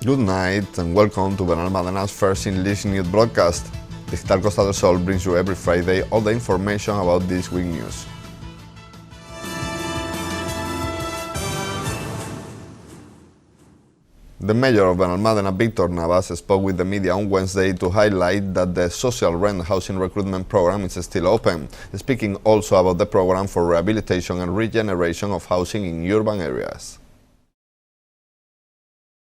Good night and welcome to Benalmádena's first English news broadcast. Digital Costa del Sol brings you every Friday all the information about this week's news. The mayor of Benalmádena, Víctor Navas, spoke with the media on Wednesday to highlight that the social rent housing recruitment program is still open, speaking also about the program for rehabilitation and regeneration of housing in urban areas.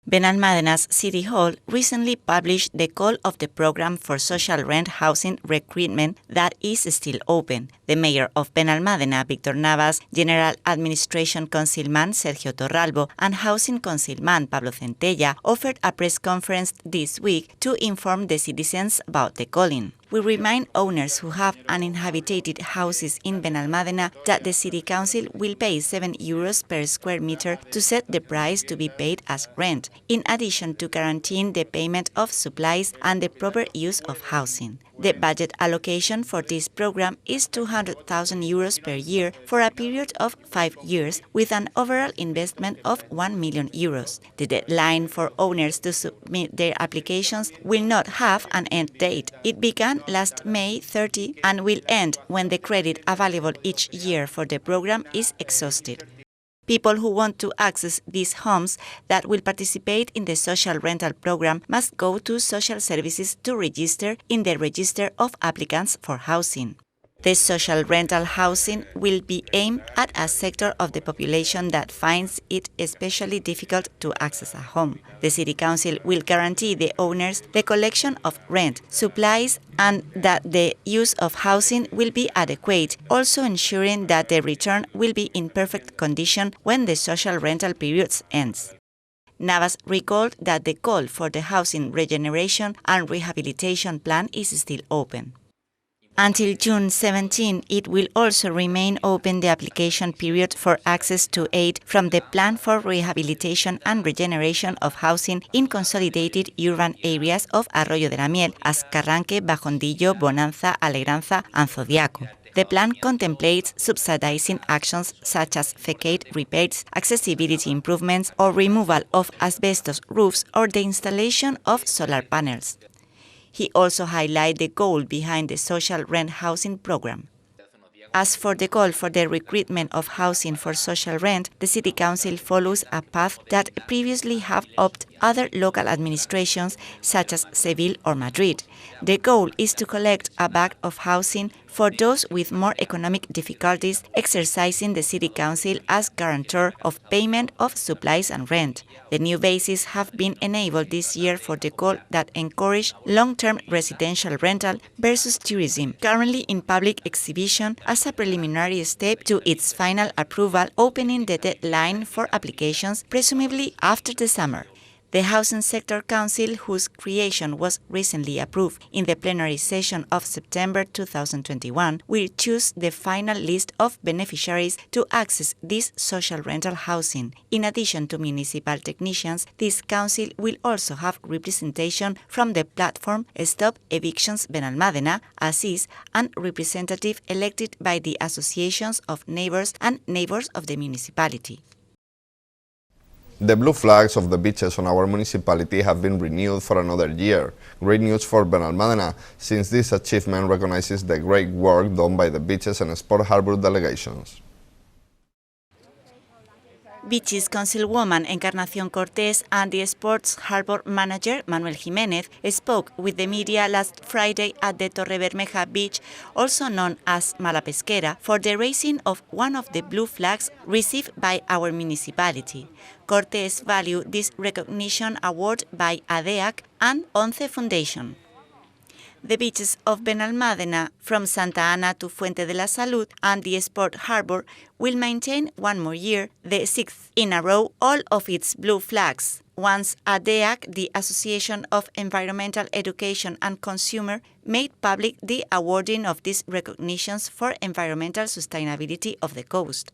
Benalmádena's City Hall recently published the call of the program for social rent housing recruitment that is still open. The mayor of Benalmádena, Víctor Navas, General Administration Councilman Sergio Torralbo, and Housing Councilman Pablo Centella offered a press conference this week to inform the citizens about the calling. We remind owners who have uninhabited houses in Benalmádena that the City Council will pay €7 per square meter to set the price to be paid as rent, in addition to guaranteeing the payment of supplies and the proper use of housing. The budget allocation for this program is €200,000 per year for a period of 5 years, with an overall investment of €1 million. The deadline for owners to submit their applications will not have an end date. It began last May 30 and will end when the credit available each year for the program is exhausted. People who want to access these homes that will participate in the social rental program must go to social services to register in the register of applicants for housing. The social rental housing will be aimed at a sector of the population that finds it especially difficult to access a home. The City Council will guarantee the owners the collection of rent, supplies, and that the use of housing will be adequate, also ensuring that the return will be in perfect condition when the social rental period ends. Navas recalled that the call for the housing regeneration and rehabilitation plan is still open. Until June 17, it will also remain open the application period for access to aid from the Plan for Rehabilitation and Regeneration of Housing in consolidated urban areas of Arroyo de la Miel, Azcarranque, Bajondillo, Bonanza, Alegranza, and Zodiaco. The plan contemplates subsidizing actions such as facade repairs, accessibility improvements, or removal of asbestos roofs or the installation of solar panels. He also highlighted the goal behind the social rent housing program. As for the call for the recruitment of housing for social rent, the City Council follows a path that previously have opted other local administrations such as Seville or Madrid. The goal is to collect a bag of housing for those with more economic difficulties, exercising the City Council as guarantor of payment of supplies and rent. The new bases have been enabled this year for the call that encourage long-term residential rental versus tourism, currently in public exhibition as a preliminary step to its final approval, opening the deadline for applications presumably after the summer. The Housing Sector Council, whose creation was recently approved in the plenary session of September 2021, will choose the final list of beneficiaries to access this social rental housing. In addition to municipal technicians, this council will also have representation from the platform Stop Evictions Benalmádena, ASIS, and representative elected by the associations of neighbors and neighbors of the municipality. The blue flags of the beaches on our municipality have been renewed for another year. Great news for Benalmádena, since this achievement recognizes the great work done by the beaches and Sport Harbor delegations. Beaches Councilwoman Encarnación Cortés and the Sports Harbor Manager Manuel Jiménez spoke with the media last Friday at the Torrebermeja Beach, also known as Malapesquera, for the raising of one of the blue flags received by our municipality. Cortés valued this recognition award by ADEAC and ONCE Foundation. The beaches of Benalmádena, from Santa Ana to Fuente de la Salud, and the Sport Harbor will maintain one more year, the 6th in a row, all of its blue flags. Once ADEAC, the Association of Environmental Education and Consumer, made public the awarding of these recognitions for environmental sustainability of the coast.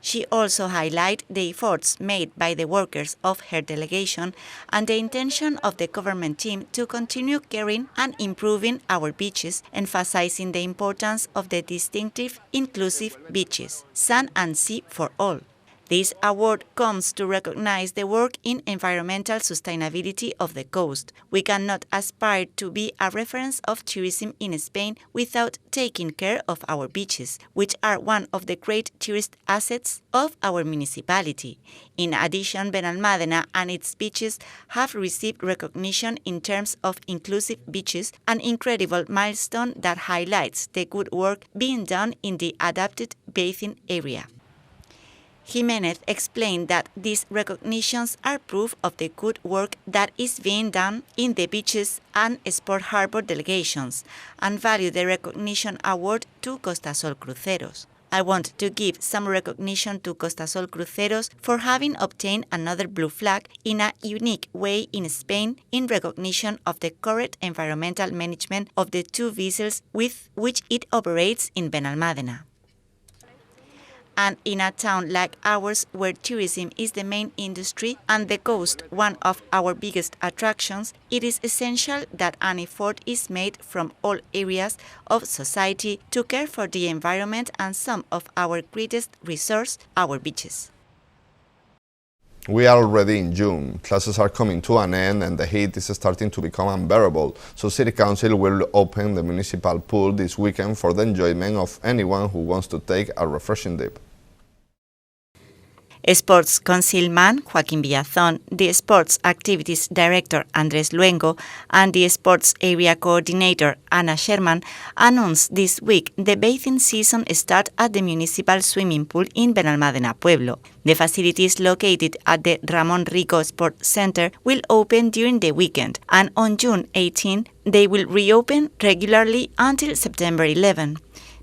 She also highlighted the efforts made by the workers of her delegation and the intention of the government team to continue caring and improving our beaches, emphasizing the importance of the distinctive, inclusive beaches, sand and sea for all. This award comes to recognize the work in environmental sustainability of the coast. We cannot aspire to be a reference of tourism in Spain without taking care of our beaches, which are one of the great tourist assets of our municipality. In addition, Benalmádena and its beaches have received recognition in terms of inclusive beaches, an incredible milestone that highlights the good work being done in the adapted bathing area. Jimenez explained that these recognitions are proof of the good work that is being done in the beaches and Sport Harbor delegations, and value the recognition award to Costasol Cruceros. I want to give some recognition to Costasol Cruceros for having obtained another blue flag in a unique way in Spain in recognition of the correct environmental management of the two vessels with which it operates in Benalmádena. And in a town like ours, where tourism is the main industry and the coast one of our biggest attractions, it is essential that an effort is made from all areas of society to care for the environment and some of our greatest resource, our beaches. We are already in June. Classes are coming to an end and the heat is starting to become unbearable, so City Council will open the municipal pool this weekend for the enjoyment of anyone who wants to take a refreshing dip. Sports Councilman Joaquín Villazón, the Sports Activities Director Andrés Luengo, and the Sports Area Coordinator Anna Sherman announced this week the bathing season start at the municipal swimming pool in Benalmádena Pueblo. The facilities located at the Ramón Rico Sport Center will open during the weekend, and on June 18 they will reopen regularly until September 11.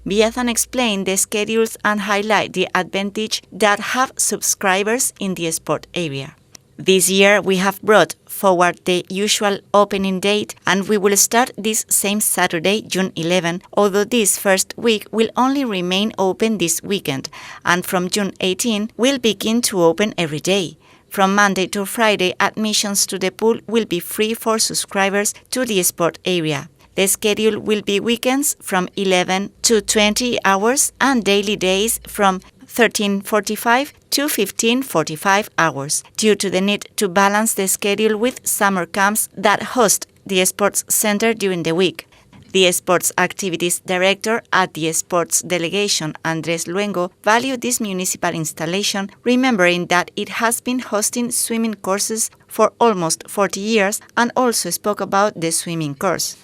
Villazón explained the schedules and highlight the advantage that have subscribers in the sport area. This year we have brought forward the usual opening date and we will start this same Saturday, June 11, although this first week will only remain open this weekend, and from June 18 will begin to open every day. From Monday to Friday, admissions to the pool will be free for subscribers to the sport area. The schedule will be weekends from 11 to 20 hours and daily days from 13:45 to 15:45 hours, due to the need to balance the schedule with summer camps that host the sports center during the week. The Sports Activities Director at the Sports Delegation, Andrés Luengo, valued this municipal installation, remembering that it has been hosting swimming courses for almost 40 years, and also spoke about the swimming course.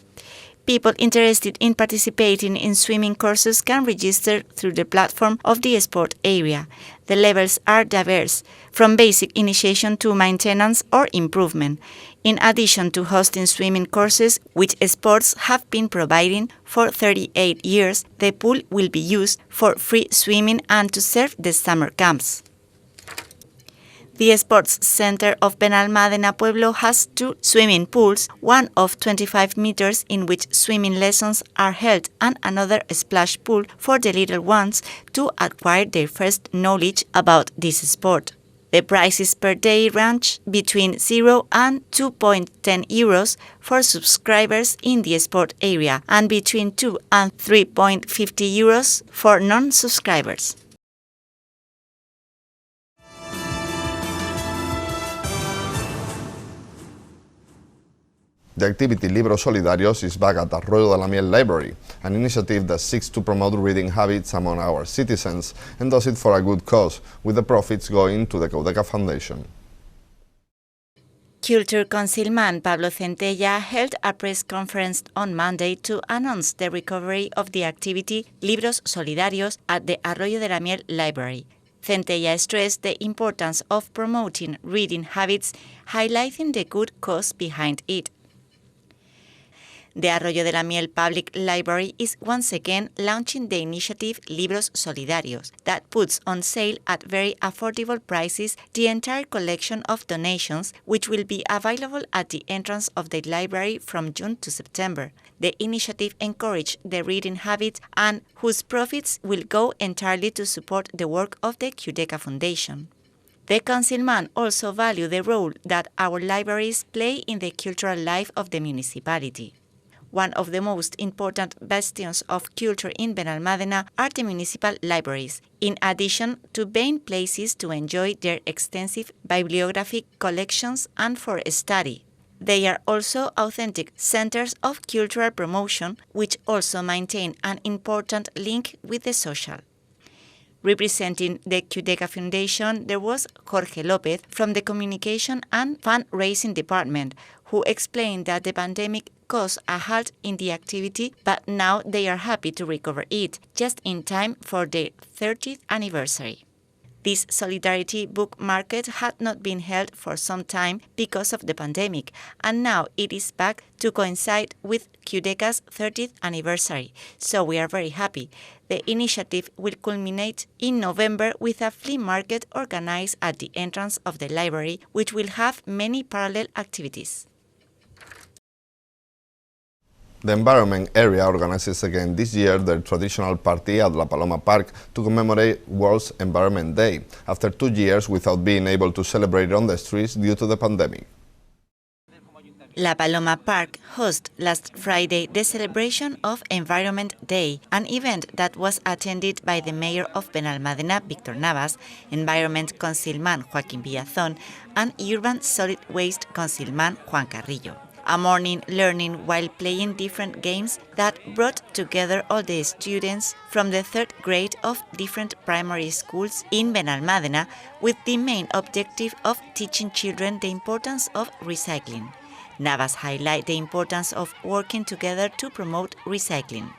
People interested in participating in swimming courses can register through the platform of the sport area. The levels are diverse, from basic initiation to maintenance or improvement. In addition to hosting swimming courses, which sports have been providing for 38 years, the pool will be used for free swimming and to serve the summer camps. The Sports Center of Benalmádena Pueblo has two swimming pools, one of 25 meters in which swimming lessons are held and another splash pool for the little ones to acquire their first knowledge about this sport. The prices per day range between 0 and 2.10 euros for subscribers in the sport area and between 2 and 3.50 euros for non-subscribers. The activity Libros Solidarios is back at Arroyo de la Miel Library, an initiative that seeks to promote reading habits among our citizens and does it for a good cause, with the profits going to the Caudeca Foundation. Culture Councilman Pablo Centella held a press conference on Monday to announce the recovery of the activity Libros Solidarios at the Arroyo de la Miel Library. Centella stressed the importance of promoting reading habits, highlighting the good cause behind it. The Arroyo de la Miel Public Library is once again launching the initiative Libros Solidarios that puts on sale at very affordable prices the entire collection of donations, which will be available at the entrance of the library from June to September. The initiative encourages the reading habit and whose profits will go entirely to support the work of the Caudeca Foundation. The councilman also valued the role that our libraries play in the cultural life of the municipality. One of the most important bastions of culture in Benalmádena are the municipal libraries, in addition to being places to enjoy their extensive bibliographic collections and for study. They are also authentic centers of cultural promotion, which also maintain an important link with the social. Representing the QDECA Foundation, there was Jorge López from the Communication and Fundraising Department, who explained that the pandemic caused a halt in the activity, but now they are happy to recover it, just in time for their 30th anniversary. This Solidarity Book Market had not been held for some time because of the pandemic, and now it is back to coincide with QDECA's 30th anniversary, so we are very happy. The initiative will culminate in November with a flea market organized at the entrance of the library, which will have many parallel activities. The environment area organizes again this year their traditional party at La Paloma Park to commemorate World Environment Day, after 2 years without being able to celebrate on the streets due to the pandemic. La Paloma Park hosted last Friday the celebration of Environment Day, an event that was attended by the Mayor of Benalmádena, Víctor Navas, Environment Councilman Joaquín Villazón, and Urban Solid Waste Councilman Juan Carrillo. A morning learning while playing different games that brought together all the students from the 3rd grade of different primary schools in Benalmádena, with the main objective of teaching children the importance of recycling. Navas highlighted the importance of working together to promote recycling.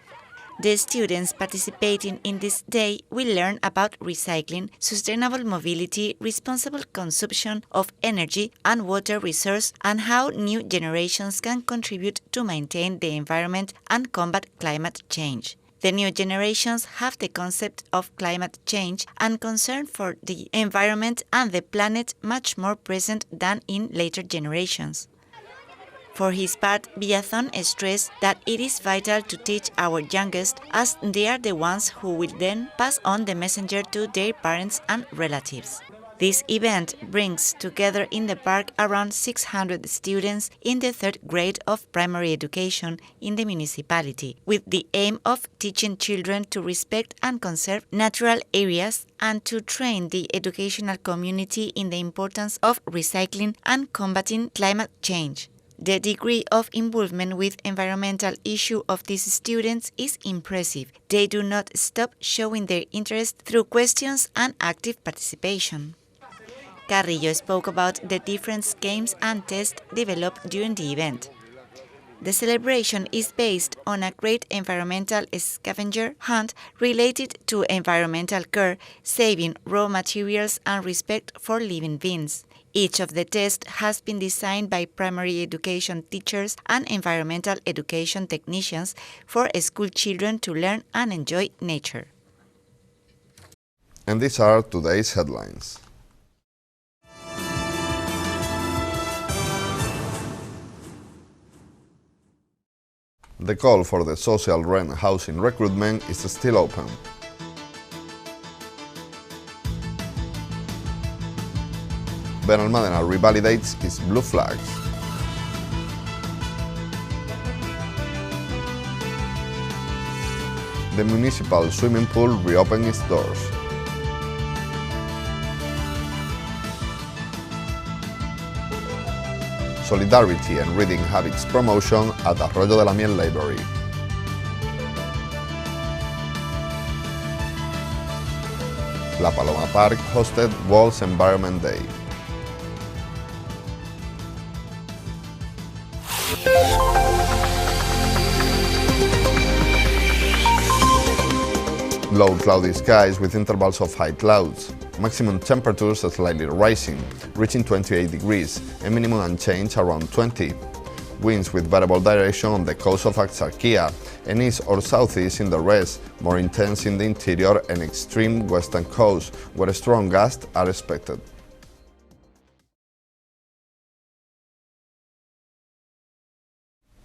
The students participating in this day will learn about recycling, sustainable mobility, responsible consumption of energy and water resources, and how new generations can contribute to maintain the environment and combat climate change. The new generations have the concept of climate change and concern for the environment and the planet much more present than in later generations. For his part, Villazón stressed that it is vital to teach our youngest, as they are the ones who will then pass on the messenger to their parents and relatives. This event brings together in the park around 600 students in the 3rd grade of primary education in the municipality, with the aim of teaching children to respect and conserve natural areas and to train the educational community in the importance of recycling and combating climate change. The degree of involvement with environmental issues of these students is impressive. They do not stop showing their interest through questions and active participation. Carrillo spoke about the different games and tests developed during the event. The celebration is based on a great environmental scavenger hunt related to environmental care, saving raw materials and respect for living beings. Each of the tests has been designed by primary education teachers and environmental education technicians for school children to learn and enjoy nature. And these are today's headlines. The call for the social rent housing recruitment is still open. Benalmádena revalidates its blue flags. The municipal swimming pool reopened its doors. Solidarity and reading habits promotion at Arroyo de la Miel Library. La Paloma Park hosted World Environment Day. Low cloudy skies with intervals of high clouds. Maximum temperatures are slightly rising, reaching 28 degrees, and minimum unchanged around 20. Winds with variable direction on the coast of Axarquía, and east or southeast in the rest, more intense in the interior and extreme western coast, where strong gusts are expected.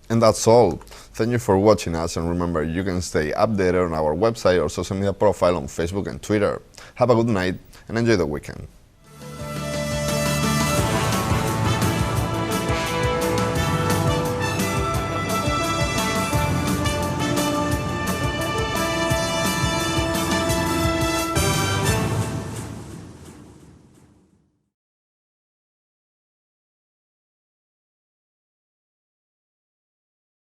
And that's all. Thank you for watching us, and remember, you can stay updated on our website or social media profile on Facebook and Twitter. Have a good night and enjoy the weekend.